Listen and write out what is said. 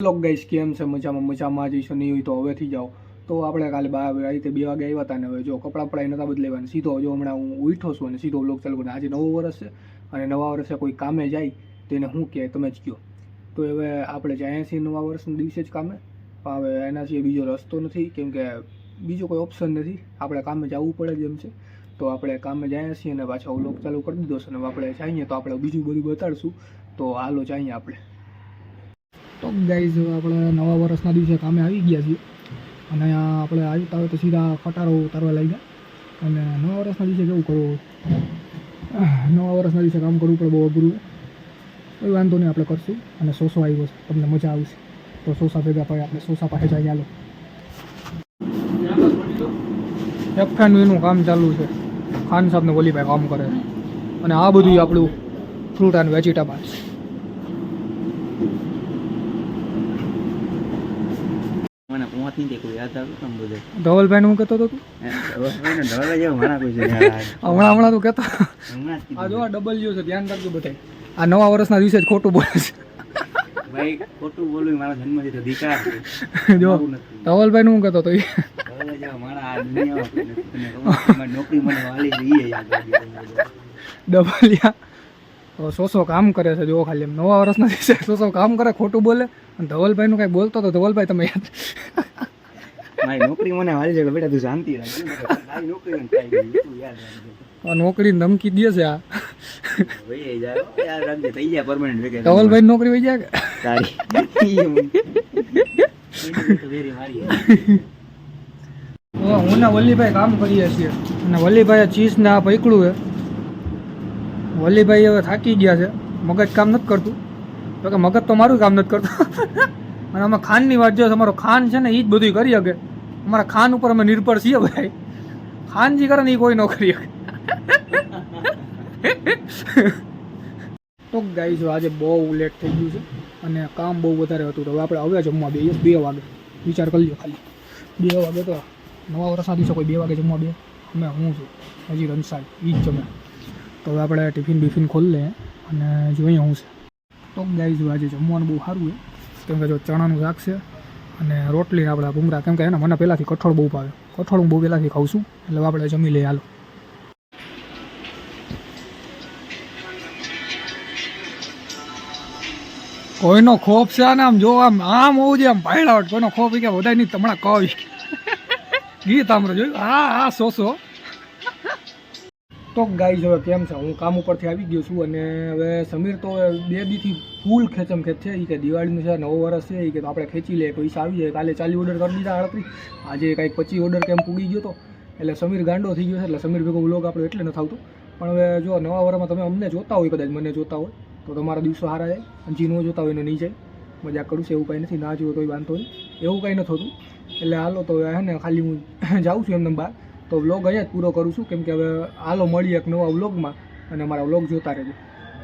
લોક guys કેમ છે? મજામાં જઈશું નહીં હોય તો હવેથી જાઓ. તો આપણે કાલે આ રીતે 2 વાગે આવ્યા હતા ને હવે જો કપડાં નહોતા બદલાવાના, સીધો જો હમણાં હું ઉઠ્યો છું અને સીધો વ્લોગ ચાલુ કર્યો. આજે નવું વર્ષ છે અને નવા વર્ષે કોઈ કામે જાય તો એને શું કહે તમે જ કહો. તો હવે આપણે જાય છીએ નવા વર્ષના દિવસે જ કામે, પણ હવે એના સિવાય બીજો રસ્તો નથી, કેમ કે બીજો કોઈ ઓપ્શન નથી, આપણે કામે જવું પડે જ એમ છે. તો આપણે કામે જાય છીએ અને પાછા વ્લોગ ચાલુ કરી દીધો છે અને આપણે જઈએ તો આપણે બીજું બધું બતાડશું. તો હાલો જઈએ આપણે. તો ગાઈઝ આપણે નવા વર્ષના દિવસે કામે આવી ગયા છીએ અને આપણે આવતા હોય તો સીધા ખટારો ઉતારવા લાગ્યા. અને નવા વર્ષના દિવસે કેવું કરવું, નવા વર્ષના દિવસે કામ કરવું પડે, બહુ અઘરું. કોઈ વાંધો નહીં, આપણે કરશું. અને સોસો આવ્યો છે, તમને મજા આવશે. તો સોસા ભેગા પડે, આપણે સોસા પાસે જઈએ. ચાલો, એફએનનું એનું કામ ચાલુ છે, ખાન સાહેબને વલીભાઈ કામ કરે છે. અને આ બધું આપણું ફ્રૂટ એન્ડ વેજીટેબલ્સ. ધવલભાઈ નું કહેતો હતો તું હમણાં તું કહેતો. આ જો ડબલ્યુ છે, ધ્યાન રાખજો બધા. આ નવા વર્ષના દિવસે જ ખોટું બોલે છે ભાઈ. ખોટું બોલવું મારા જન્મથી અધિકાર છે. જો ધવલભાઈ નું કહેતો હતો નોકરી મને વાલી ડબલિયા. સોસો કામ કરે છે, જો ખાલી એમ નવા વર્ષના દિવસે સોસો કામ કરે, ખોટું બોલે. અને ધવલભાઈ નું કઈ બોલતો હતો, ધવલભાઈ તમે યાદ મારી નોકરી મને વાલી છે બેટા, તું શાંતિ રાખજે. નોકરી ધમકી દે છે આ. પરમાનન્ટ ધવલભાઈ નોકરી વહી જાય હું ને વલ્લીભાઈ કામ કરીએ છીએ અને વલ્લીભાઈ ચીઝ ને આ પૈકડું છે. વલ્લીભાઈ હવે થાકી ગયા છે, મગજ કામ નથી કરતું. તો કે મગજ તો મારું કામ નથી કરતું. અને અમે ખાંડની વાત જોઈએ, અમારો ખાન છે ને એ જ બધું કરી શકે. અમારા ખાન ઉપર અમે નિર્ભર છીએ ભાઈ. ખાનજી કરે ને એ કોઈ ન કરી શકે. તો ગાઈઝ આજે બહુ લેટ થઈ ગયું છે અને કામ બહુ વધારે હતું. તો હવે જમવા બેસીએ 2 વાગે. વિચાર કરી લો ખાલી, 2 વાગે. તો નવા વર્ષના દિવસે કોઈ 2 વાગે જમવા બે? અમે હું છું હજી રનસાડ, એ જ જમે. તો હવે આપણે ટિફિન ખોલી લઈએ અને જોઈએ શું છે. તો ગાઈઝ આજે જમવાનું બહુ સારું છે, કેમ કે જો ચણાનું શાક છે અને રોટલી આપણા ભૂંગળા. કેમ કે એને મને પહેલાંથી કઠોળ બહુ ભાવે, કઠોળ હું બહુ પહેલાંથી ખાઉં છું, એટલે આપણે જમી લઈએ. હાલો. કોઈનો ખોફ છે ને આમ જો આમ હોવું જોઈએ, આમ ભાઈડાવટ. કોઈનો ખોફ કે વધારે નહીં, તમને કહી ગીત આમ જોયું. હા સોસો. તો ગાઈઝ હવે કેમ છે, હું કામ ઉપરથી આવી ગયો છું અને હવે સમીર તો 2 દીથી ફૂલ ખેંચમ ખેંચ છે. એ કે દિવાળીનું છે, નવો વર્ષ છે, એ કે આપણે ખેંચી લે, પૈસા આવી જાય. કાલે 40 ઓર્ડર કરી દીધા, 38. આજે કાંઈક 25 ઓર્ડર કેમ પૂગી ગયો તો, એટલે સમીર ગાંડો થઈ ગયો છે. એટલે સમીર ભેગો વ્લોગ આપણો એટલે નથી આવતો. પણ હવે જો નવા વર્ષમાં તમે અમને જોતા હોય, કદાચ મને જોતા હોય તો તમારા દિવસો સારા જાય, અને જે ન જોતા હોય એને નહીં જાય. મજાક કરું છું, એવું કાંઈ નથી. ના જોયો તોય વાંધો નહીં, એવું કાંઈ નથી હોતું. એટલે હાલો તો હે ને, ખાલી હું જાઉં છું એમને બહાર. તો વ્લોગ અહીંયા જ પૂરો કરું છું, કેમ કે હવે હાલો મળીએ એક નવા વ્લોગમાં અને અમારા વ્લોગ જોતા રહેજો.